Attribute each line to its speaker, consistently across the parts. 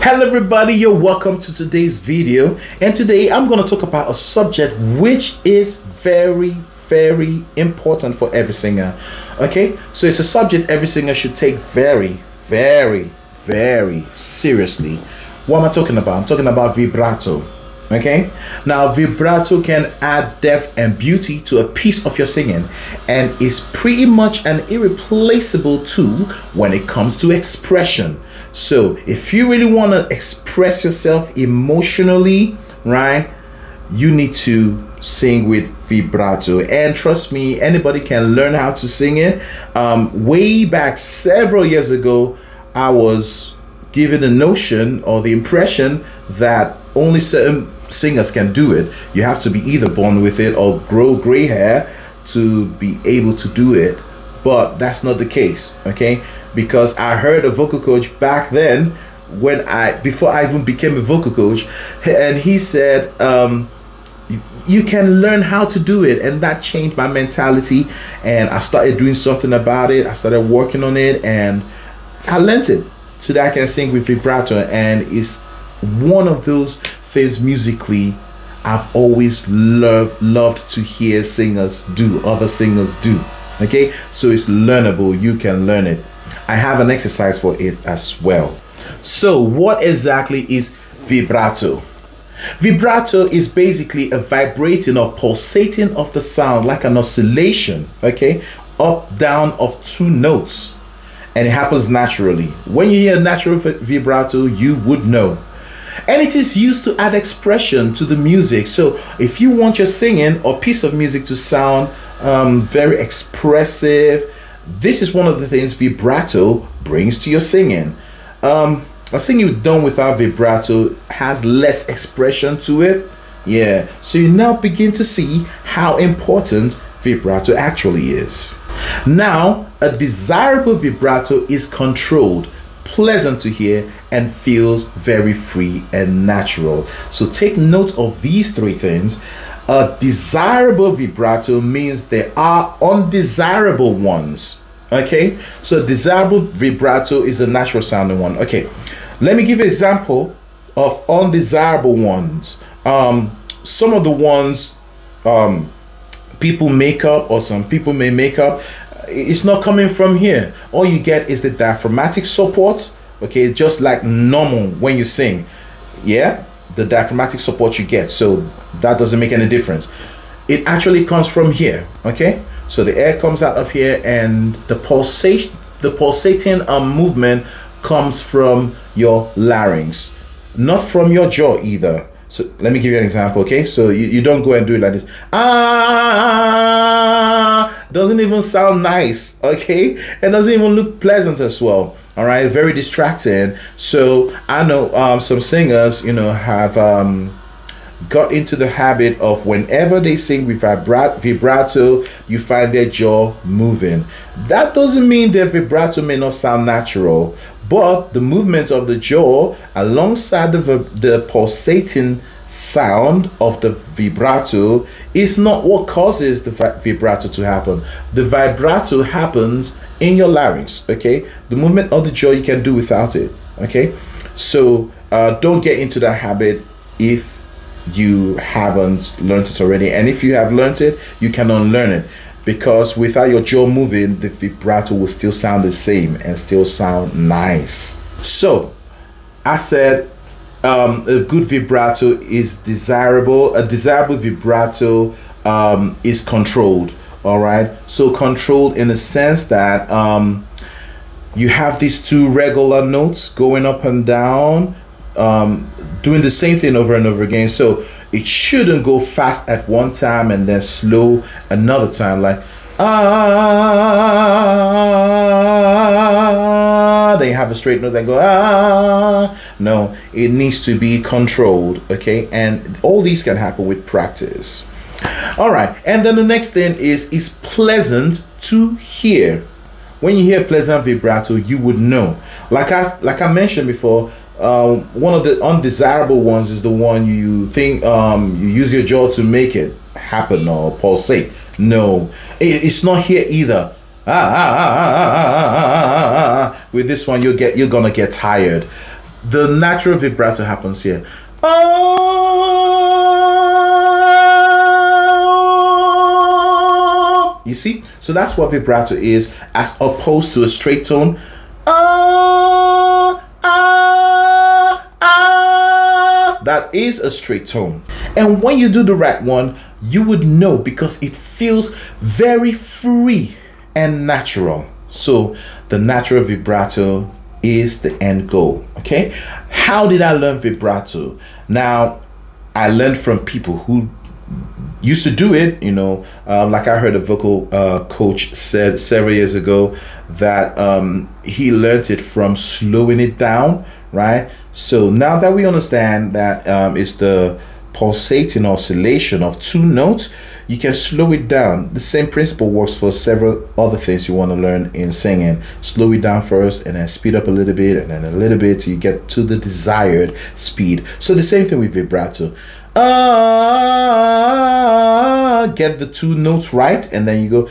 Speaker 1: Hello everybody, you're welcome to today's video, and today I'm going to talk about a subject which is very important for every singer. Okay, so it's a subject every singer should take very seriously. What am I talking about? I'm talking about vibrato. Okay, now vibrato can add depth and beauty to a piece of your singing and is pretty much an irreplaceable tool when it comes to expression. So if you really want to express yourself emotionally, right, you need to sing with vibrato. And trust me, anybody can learn how to sing it. Way back several years ago, I was given the notion or the impression that only certain singers can do it. You have to be either born with it or grow gray hair to be able to do it. But that's not the case, okay? Because I heard a vocal coach back then, before I even became a vocal coach, and he said you can learn how to do it, and that changed my mentality, and I started doing something about it. I started working on it, and I learned it so that I can sing with vibrato. And it's one of those things musically I've always loved to hear other singers do. Okay, so it's learnable. You can learn it. I have an exercise for it as well. So what exactly is vibrato? Vibrato is basically a vibrating or pulsating of the sound, like an oscillation, okay, up down of two notes, and it happens naturally. When you hear natural vibrato, you would know. And it is used to add expression to the music. So if you want your singing or piece of music to sound very expressive, this is one of the things vibrato brings to your singing. A singing done without vibrato has less expression to it. Yeah, so you now begin to see how important vibrato actually is. Now, a desirable vibrato is controlled, pleasant to hear, and feels very free and natural. So take note of these three things. A desirable vibrato means there are undesirable ones. Okay, so desirable vibrato is the natural sounding one. Okay, let me give you an example of undesirable ones. Some of the ones people make up, or some people may make up, it's not coming from here. All you get is the diaphragmatic support. Okay, just like normal when you sing. Yeah, the diaphragmatic support you get, so that doesn't make any difference. It actually comes from here. Okay, so the air comes out of here, and the pulsating movement comes from your larynx, not from your jaw either. So let me give you an example. Okay, so you don't go and do it like this. Doesn't even sound nice. Okay, and doesn't even look pleasant as well. All right, very distracting. So I know some singers, have got into the habit of whenever they sing with vibrato, you find their jaw moving. That doesn't mean their vibrato may not sound natural, but the movement of the jaw alongside the pulsating sound of the vibrato is not what causes the vibrato to happen. The vibrato happens in your larynx. Okay, the movement of the jaw you can do without it. Okay, so don't get into that habit if you haven't learned it already, and if you have learned it, you can unlearn it, because without your jaw moving, the vibrato will still sound the same and still sound nice. So I said a good vibrato is desirable. A desirable vibrato is controlled. All right, so controlled in the sense that you have these two regular notes going up and down, doing the same thing over and over again. So it shouldn't go fast at one time and then slow another time, like then you have a straight note and go no, it needs to be controlled. Okay, and all these can happen with practice. All right, and then the next thing is pleasant to hear. When you hear pleasant vibrato, you would know. Like I mentioned before, one of the undesirable ones is the one you think you use your jaw to make it happen or pulsate. No, it's not here either. With this one, you're gonna get tired. the natural vibrato happens here. Oh, you see? So that's what vibrato is, as opposed to a straight tone. That is a straight tone. And when you do the right one, you would know, because it feels very free and natural. So the natural vibrato is the end goal. Okay, how did I learn vibrato? Now, I learned from people who used to do it, you know, like I heard a vocal coach said several years ago that he learned it from slowing it down, right? So now that we understand that it's the pulsating oscillation of two notes, you can slow it down. The same principle works for several other things you want to learn in singing. Slow it down first and then speed up a little bit and then a little bit till you get to the desired speed. So the same thing with vibrato. Get the two notes right, and then you go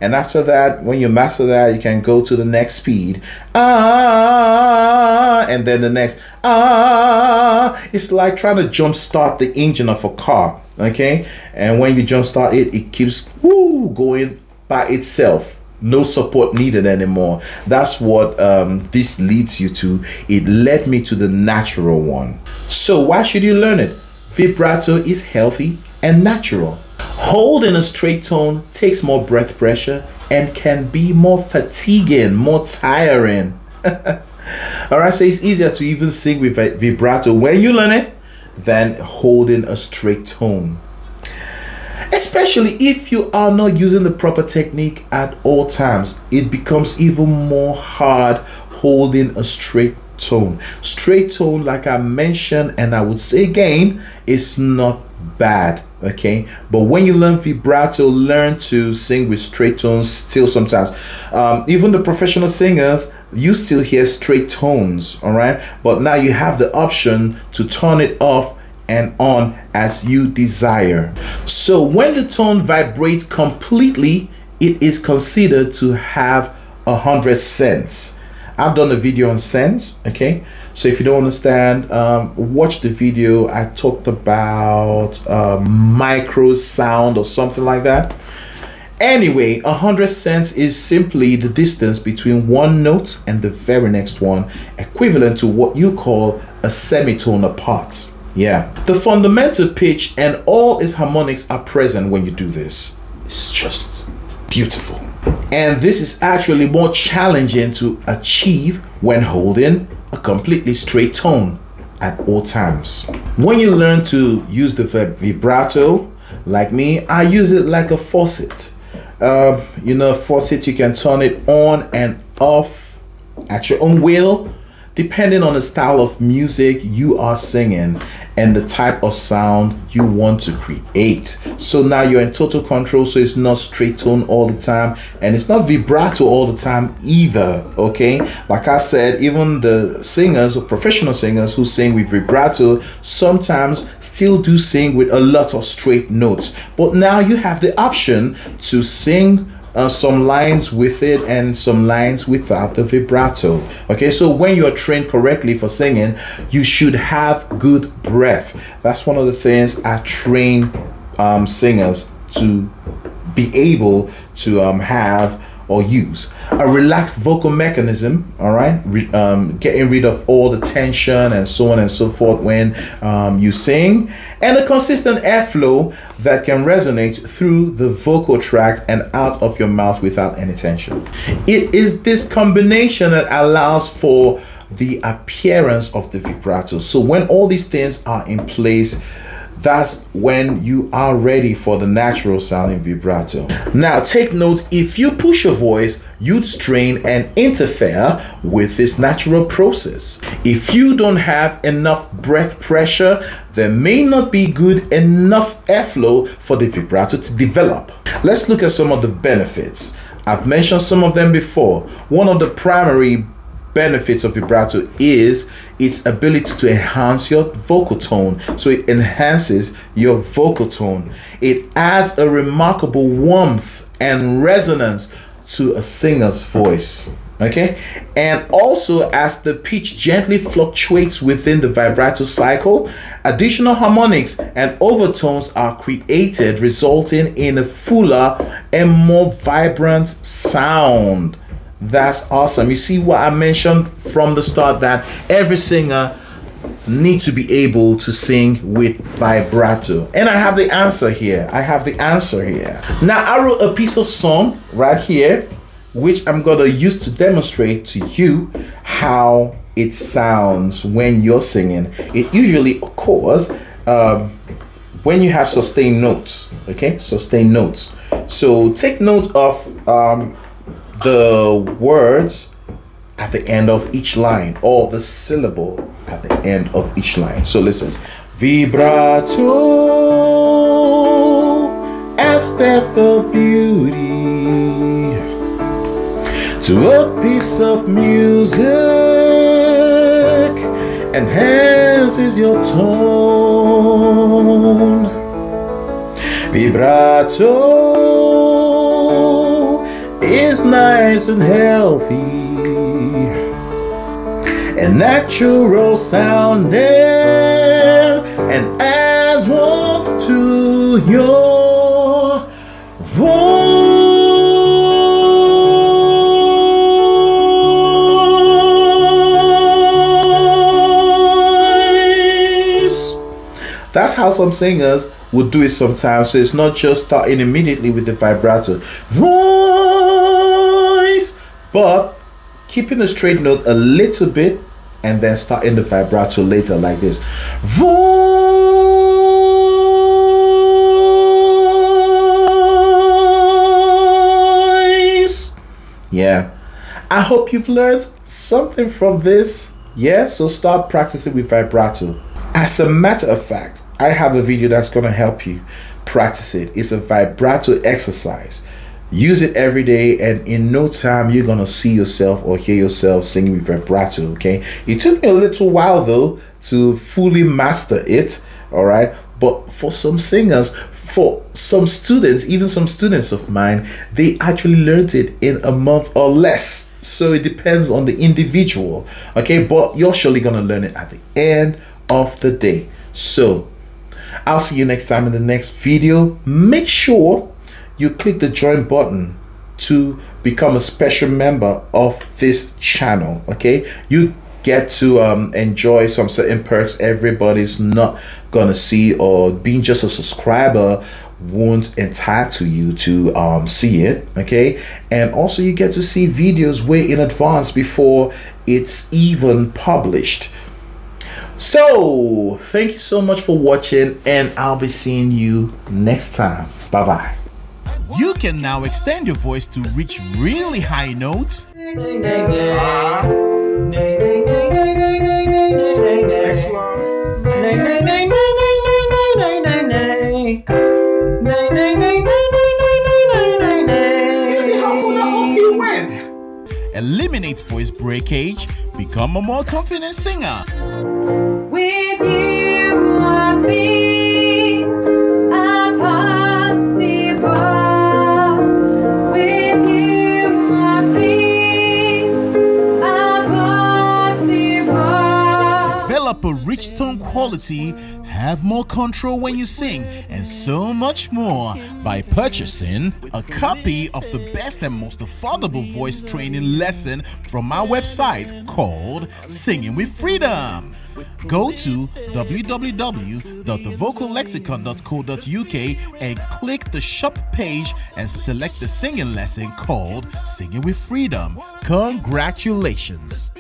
Speaker 1: and after that, when you master that, you can go to the next speed, and then the next it's like trying to jump start the engine of a car. Okay, and when you jump start it, it keeps going by itself. No support needed anymore. That's what this leads you to. It led me to the natural one. So why should you learn it? Vibrato is healthy and natural. Holding a straight tone takes more breath pressure and can be more fatiguing, more tiring. All right, so it's easier to even sing with vibrato when you learn it than holding a straight tone. Especially if you are not using the proper technique at all times, it becomes even more hard holding a straight tone. Straight tone, like I mentioned, and I would say again, is not bad, okay? But when you learn vibrato, learn to sing with straight tones still sometimes. Even the professional singers, you still hear straight tones, all right? But now you have the option to turn it off and on as you desire. So when the tone vibrates completely, it is considered to have 100 cents. I've done a video on cents, okay? So if you don't understand, watch the video. I talked about micro sound or something like that. Anyway, 100 cents is simply the distance between one note and the very next one, equivalent to what you call a semitone apart. Yeah, the fundamental pitch and all its harmonics are present when you do this. It's just beautiful. And this is actually more challenging to achieve when holding a completely straight tone at all times. When you learn to use the vibrato, like me, I use it like a faucet. You know, faucet, you can turn it on and off at your own will, depending on the style of music you are singing and the type of sound you want to create. So now you're in total control, so it's not straight tone all the time and it's not vibrato all the time either, okay? Like I said, even the singers or professional singers who sing with vibrato sometimes still do sing with a lot of straight notes. But now you have the option to sing some lines with it and some lines without the vibrato. Okay, so when you're trained correctly for singing, you should have good breath. That's one of the things I train singers to be able to have or use. A relaxed vocal mechanism, all right, getting rid of all the tension and so on and so forth when you sing, and a consistent airflow that can resonate through the vocal tract and out of your mouth without any tension. It is this combination that allows for the appearance of the vibrato. So when all these things are in place, that's when you are ready for the natural sounding vibrato. Now take note, if you push your voice, you'd strain and interfere with this natural process. If you don't have enough breath pressure, there may not be good enough airflow for the vibrato to develop. Let's look at some of the benefits. I've mentioned some of them before. One of the primary benefits of vibrato is its ability to enhance your vocal tone. So it enhances your vocal tone. It adds a remarkable warmth and resonance to a singer's voice. Okay, and also as the pitch gently fluctuates within the vibrato cycle, additional harmonics and overtones are created, resulting in a fuller and more vibrant sound. That's awesome. You see what I mentioned from the start, that every singer needs to be able to sing with vibrato, and I have the answer here. Now I wrote a piece of song right here, which I'm gonna use to demonstrate to you how it sounds when you're singing. It usually occurs when you have sustained notes. Okay, sustained notes. So take note of the words at the end of each line, or the syllable at the end of each line. So listen. Vibrato as depth of beauty to a piece of music, enhances your tone. Vibrato is nice and healthy and natural sounding, and adds warmth to your voice. That's how some singers would do it sometimes. So it's not just starting immediately with the vibrato voice, but keeping a straight note a little bit and then starting the vibrato later, like this. Voice. Yeah, I hope you've learned something from this. Yeah, so start practicing with vibrato. As a matter of fact, I have a video that's going to help you practice it. It's a vibrato exercise. Use it every day, and in no time you're gonna see yourself or hear yourself singing with vibrato. Okay, it took me a little while though to fully master it. All right, but for some singers, for some students, even some students of mine, they actually learned it in a month or less. So it depends on the individual. Okay, but you're surely gonna learn it at the end of the day. So I'll see you next time in the next video. Make sure you click the join button to become a special member of this channel. Okay, you get to enjoy some certain perks everybody's not gonna see, or being just a subscriber won't entitle you to see it. Okay, and also you get to see videos way in advance before it's even published. So thank you so much for watching, and I'll be seeing you next time. Bye bye.
Speaker 2: You can now extend your voice to reach really high notes. Eliminate voice breakage, become a more confident singer.
Speaker 3: With you, I think I'm possible. With you, I think I'm possible.
Speaker 2: Develop a rich tone quality, have more control when you sing, and so much more by purchasing a copy of the best and most affordable voice training lesson from our website called Singing with Freedom. Go to www.thevocallexicon.co.uk and click the shop page and select the singing lesson called Singing with Freedom. Congratulations!